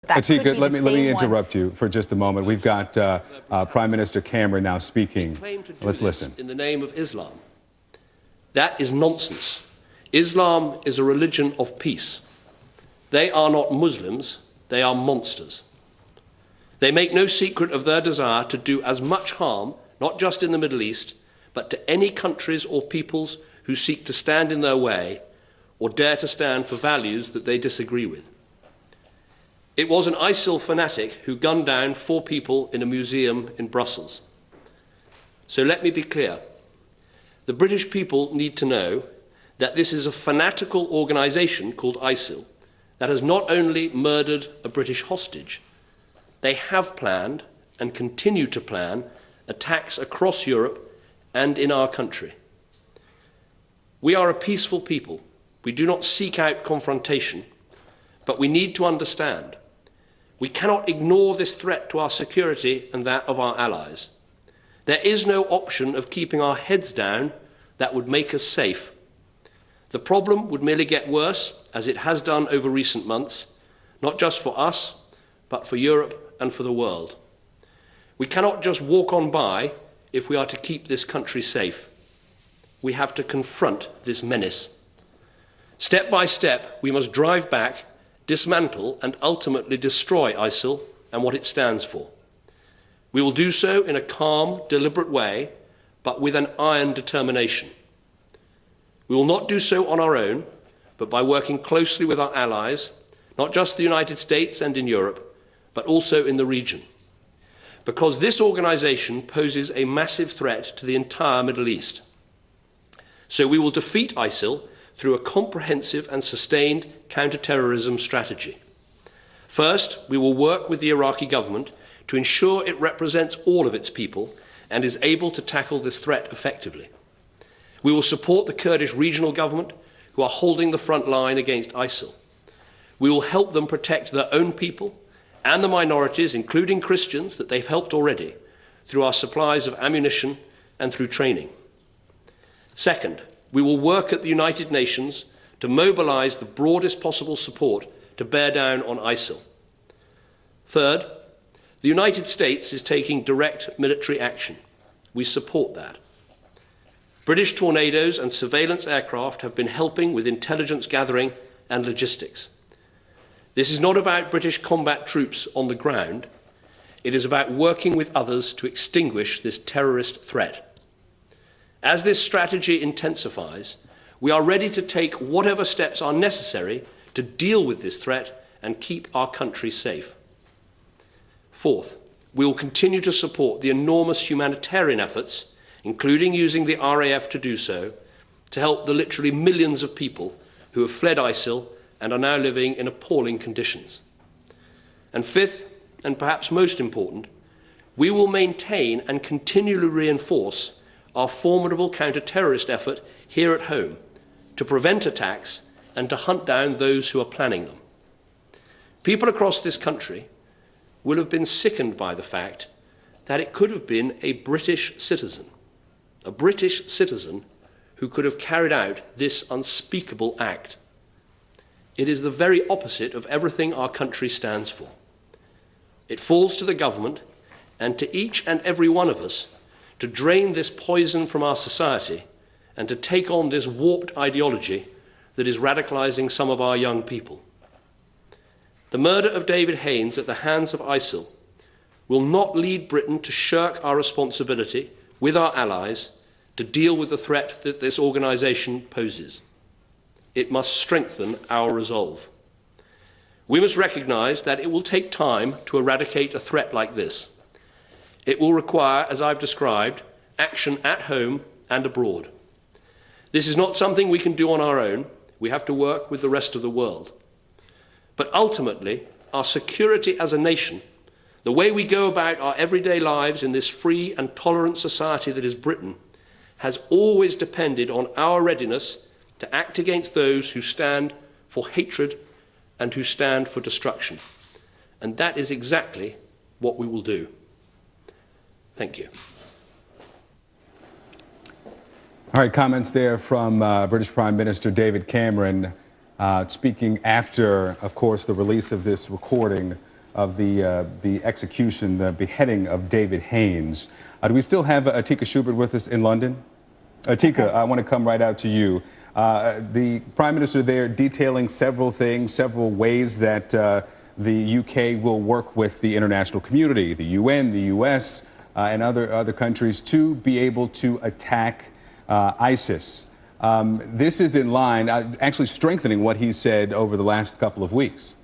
Atika, let me interrupt you for just a moment. We've got Prime Minister Cameron now speaking. Let's listen. In the name of Islam. That is nonsense. Islam is a religion of peace. They are not Muslims, they are monsters. They make no secret of their desire to do as much harm, not just in the Middle East, but to any countries or peoples who seek to stand in their way or dare to stand for values that they disagree with. It was an ISIL fanatic who gunned down 4 people in a museum in Brussels. So let me be clear. The British people need to know that this is a fanatical organisation called ISIL that has not only murdered a British hostage, they have planned and continue to plan attacks across Europe and in our country. We are a peaceful people. We do not seek out confrontation, but we need to understand we cannot ignore this threat to our security and that of our allies. There is no option of keeping our heads down that would make us safe. The problem would merely get worse, as it has done over recent months, not just for us, but for Europe and for the world. We cannot just walk on by if we are to keep this country safe. We have to confront this menace. Step by step, we must drive back, dismantle and ultimately destroy ISIL and what it stands for. We will do so in a calm, deliberate way, but with an iron determination. We will not do so on our own, but by working closely with our allies, not just the United States and in Europe, but also in the region. Because this organisation poses a massive threat to the entire Middle East. So we will defeat ISIL through a comprehensive and sustained counter-terrorism strategy. First, we will work with the Iraqi government to ensure it represents all of its people and is able to tackle this threat effectively. We will support the Kurdish regional government, who are holding the front line against ISIL. We will help them protect their own people and the minorities, including Christians, that they've helped already, through our supplies of ammunition and through training. Second, we will work at the United Nations to mobilise the broadest possible support to bear down on ISIL. Third, the United States is taking direct military action. We support that. British Tornadoes and surveillance aircraft have been helping with intelligence gathering and logistics. This is not about British combat troops on the ground. It is about working with others to extinguish this terrorist threat. As this strategy intensifies, we are ready to take whatever steps are necessary to deal with this threat and keep our country safe. Fourth, we will continue to support the enormous humanitarian efforts, including using the RAF to do so, to help the literally millions of people who have fled ISIL and are now living in appalling conditions. And fifth, and perhaps most important, we will maintain and continually reinforce our formidable counter-terrorist effort here at home to prevent attacks and to hunt down those who are planning them. People across this country will have been sickened by the fact that it could have been a British citizen who could have carried out this unspeakable act. It is the very opposite of everything our country stands for. It falls to the government and to each and every one of us to drain this poison from our society and to take on this warped ideology that is radicalising some of our young people. The murder of David Haines at the hands of ISIL will not lead Britain to shirk our responsibility with our allies to deal with the threat that this organisation poses. It must strengthen our resolve. We must recognise that it will take time to eradicate a threat like this. It will require, as I've described, action at home and abroad. This is not something we can do on our own. We have to work with the rest of the world. But ultimately, our security as a nation, the way we go about our everyday lives in this free and tolerant society that is Britain, has always depended on our readiness to act against those who stand for hatred and who stand for destruction. And that is exactly what we will do. Thank you. All right, comments there from British Prime Minister David Cameron, speaking after, of course, the release of this recording the execution, the beheading of David Haines. Do we still have Atika Schubert with us in London? Atika, I want to come right out to you. The Prime Minister there detailing several things, several ways that the UK will work with the international community, the UN, the US, and other countries to be able to attack ISIS. This is in line, actually strengthening what he said over the last couple of weeks.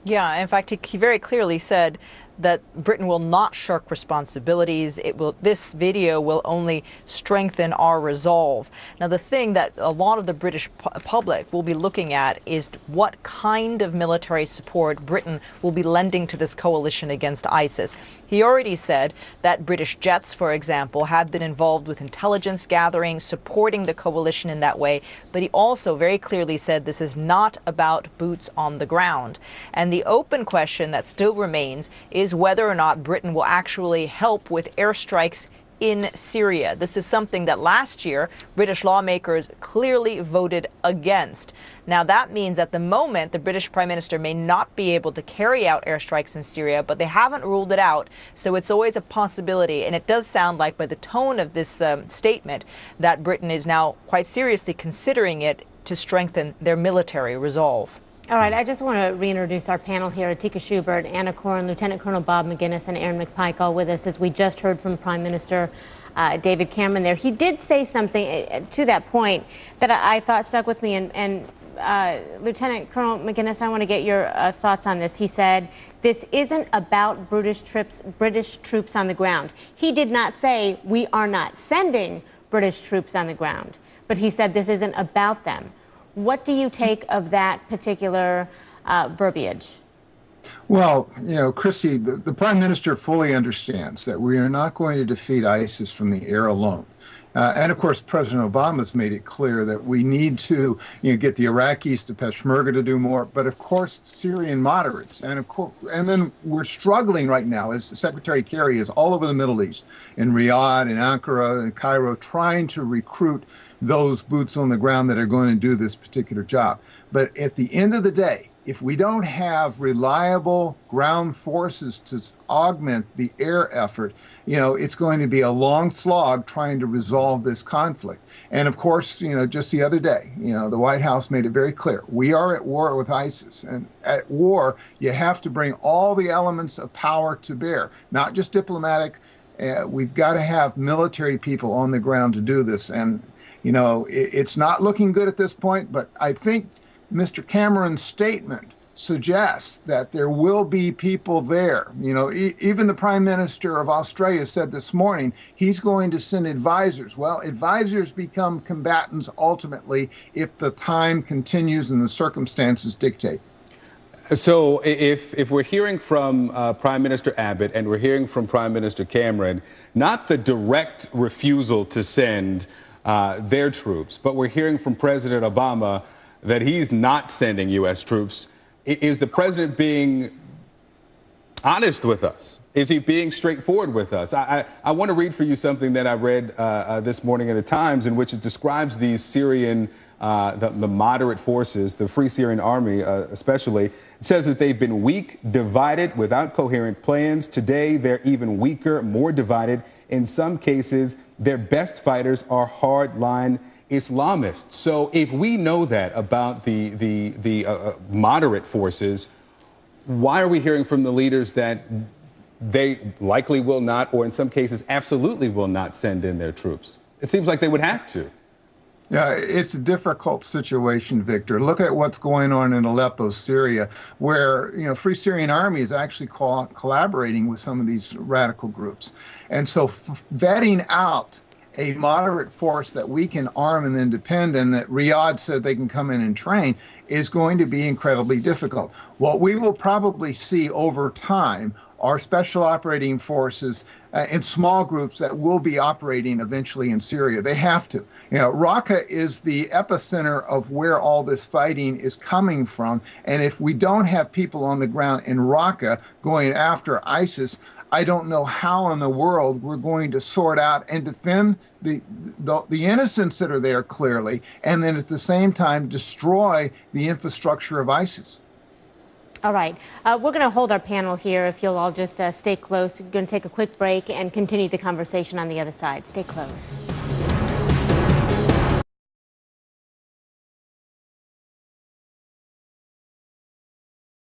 Yeah, in fact, he very clearly said that Britain will not shirk responsibilities. This video will only strengthen our resolve. Now, the thing that a lot of the British public will be looking at is what kind of military support Britain will be lending to this coalition against ISIS. He already said that British jets, for example, have been involved with intelligence gathering, supporting the coalition in that way. But he also very clearly said this is not about boots on the ground. And the open question that still remains is whether or not Britain will actually help with airstrikes in Syria. This is something that last year British lawmakers clearly voted against. Now, that means at the moment the British Prime Minister may not be able to carry out airstrikes in Syria, but they haven't ruled it out. So it's always a possibility. And it does sound like, by the tone of this statement, that Britain is now quite seriously considering it to strengthen their military resolve. All right, I just want to reintroduce our panel here. Atika Schubert, Anna Corrin, Lieutenant Colonel Bob McGuinness, and Aaron McPike all with us, as we just heard from Prime Minister David Cameron there. He did say something to that point that I thought stuck with me. And Lieutenant Colonel McGuinness, I want to get your thoughts on this. He said, this isn't about British troops on the ground. He did not say we are not sending British troops on the ground, but he said this isn't about them. What do you take of that particular verbiage? Well, you know, Christy, the Prime Minister fully understands that we are not going to defeat ISIS from the air alone. And of course, President Obama's made it clear that we need to, get the Iraqis, the Peshmerga to do more. But of course, Syrian moderates, and then we're struggling right now, as Secretary Kerry is all over the Middle East, in Riyadh, in Ankara, and Cairo, trying to recruit those boots on the ground that are going to do this particular job. But at the end of the day, if we don't have reliable ground forces to augment the air effort, it's going to be a long slog trying to resolve this conflict. And of course, just the other day, the White House made it very clear, we are at war with ISIS. And at war, you have to bring all the elements of power to bear, not just diplomatic. We've got to have military people on the ground to do this. And it's not looking good at this point, but I think Mr. Cameron's statement suggests that there will be people there. Even the Prime Minister of Australia said this morning he's going to send advisors. Well, advisors become combatants ultimately if the time continues and the circumstances dictate. So if we're hearing from Prime Minister Abbott and we're hearing from Prime Minister Cameron, not the direct refusal to send their troops, but we're hearing from President Obama that he's not sending U.S. troops. Is the president being honest with us? Is he being straightforward with us? I want to read for you something that I read this morning in the Times, in which it describes these Syrian, the moderate forces, the Free Syrian Army especially. It says that they've been weak, divided, without coherent plans. Today, they're even weaker, more divided. In some cases, their best fighters are hardline Islamists. So if we know that about the moderate forces, why are we hearing from the leaders that they likely will not, or in some cases absolutely will not, send in their troops? It seems like they would have to. Yeah, it's a difficult situation, Victor. Look at what's going on in Aleppo, Syria, where, Free Syrian Army is actually collaborating with some of these radical groups. And so vetting out a moderate force that we can arm and then depend, and that Riyadh said they can come in and train, is going to be incredibly difficult. What we will probably see over time are special operating forces in small groups that will be operating eventually in Syria. They have to. Raqqa is the epicenter of where all this fighting is coming from. And if we don't have people on the ground in Raqqa going after ISIS, I don't know how in the world we're going to sort out and defend the innocents that are there clearly, and then at the same time destroy the infrastructure of ISIS. All right. We're going to hold our panel here if you'll all just stay close. We're going to take a quick break and continue the conversation on the other side. Stay close.